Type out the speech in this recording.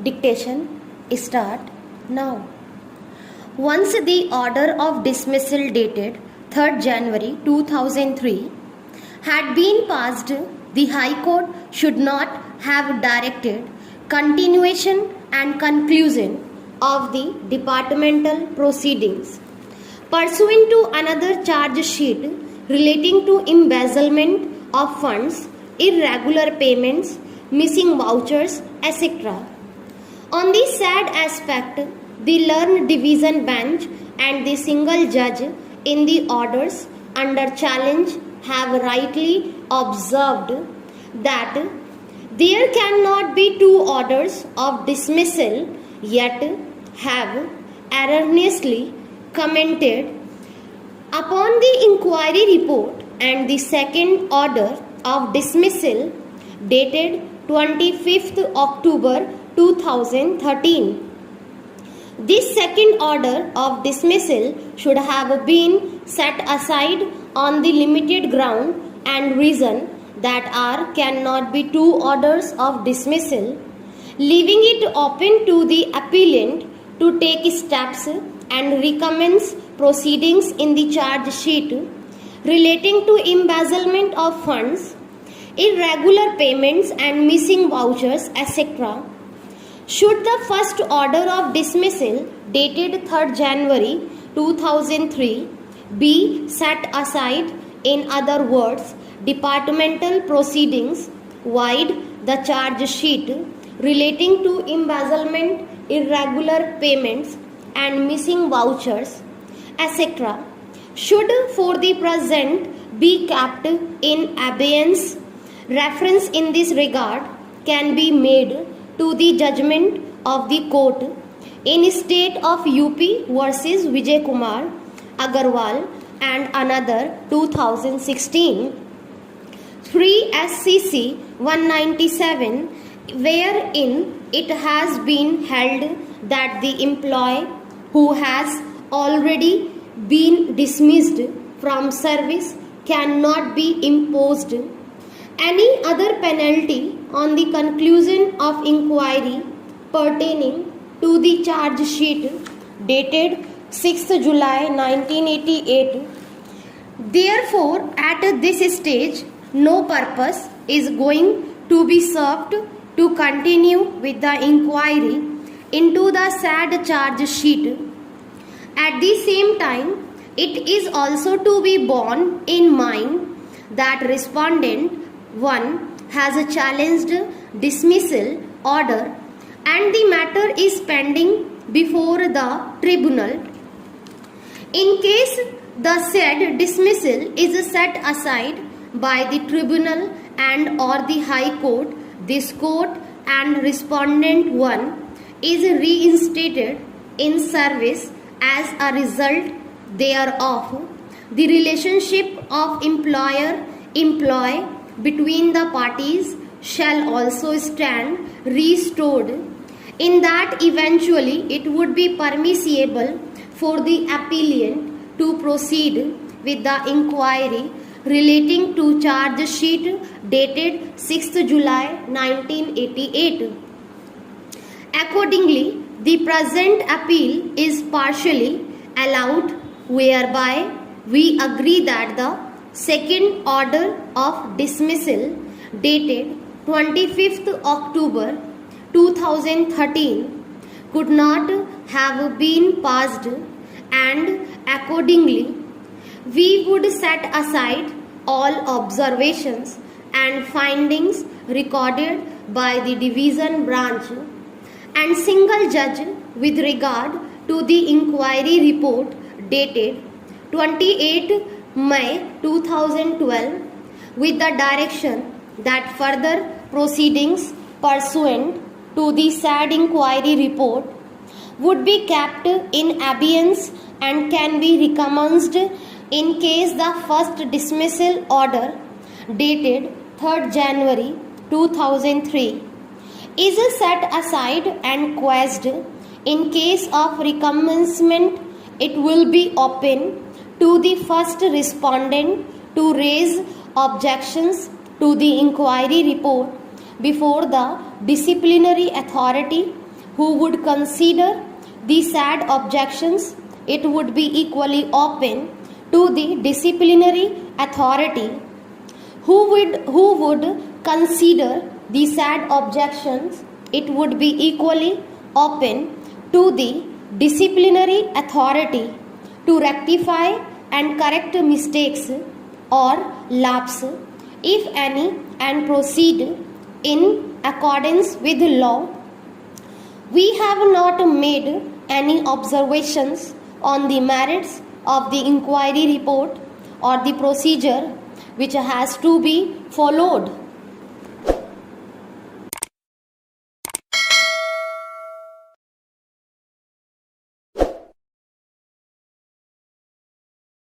Dictation start now. Once the order of dismissal dated 3rd January 2003 had been passed, the High Court should not have directed continuation and conclusion of the departmental proceedings. Pursuant to another charge sheet relating to embezzlement of funds, irregular payments, missing vouchers, etc. On the sad aspect, the learned division bench and the single judge in the orders under challenge have rightly observed that there cannot be two orders of dismissal, yet have erroneously commented upon the inquiry report and the second order of dismissal dated 25th October 2013. This second order of dismissal should have been set aside on the limited ground and reason that cannot be two orders of dismissal, leaving it open to the appellant to take steps and recommence proceedings in the charge sheet relating to embezzlement of funds, irregular payments and missing vouchers, etc. Should the first order of dismissal dated 3rd January 2003 be set aside, in other words, departmental proceedings void the charge sheet relating to embezzlement, irregular payments and missing vouchers, etc. should for the present be kept in abeyance. Reference in this regard can be made to the judgment of the court in State of UP versus Vijay Kumar Agarwal and another 2016 3 SCC 197, wherein it has been held that the employee who has already been dismissed from service cannot be imposed any other penalty on the conclusion of inquiry pertaining to the charge sheet dated 6th July 1988. Therefore, at this stage, no purpose is going to be served to continue with the inquiry into the said charge sheet. At the same time, it is also to be borne in mind that respondent 1 has a challenged dismissal order and the matter is pending before the tribunal. In case the said dismissal is set aside by the tribunal and or the High Court, this court and respondent 1 is reinstated in service as a result thereof. The relationship of employer-employee between the parties shall also stand restored, in that eventually it would be permissible for the appellant to proceed with the inquiry relating to charge sheet dated 6th July 1988. Accordingly, the present appeal is partially allowed, whereby we agree that the second order of dismissal dated 25th October 2013 could not have been passed, and accordingly we would set aside all observations and findings recorded by the division branch and single judge with regard to the inquiry report dated 28 May 2012, with the direction that further proceedings pursuant to the said inquiry report would be kept in abeyance and can be recommenced in case the first dismissal order dated 3rd January 2003 is set aside and quashed. In case of recommencement, it will be open to the first respondent to raise objections to the inquiry report before the disciplinary authority who would consider the said objections, it would be equally open to the disciplinary authority who would consider the said objections, it would be equally open to the disciplinary authority to rectify and correct mistakes or lapse, if any, and proceed in accordance with law. We have not made any observations on the merits of the inquiry report or the procedure which has to be followed.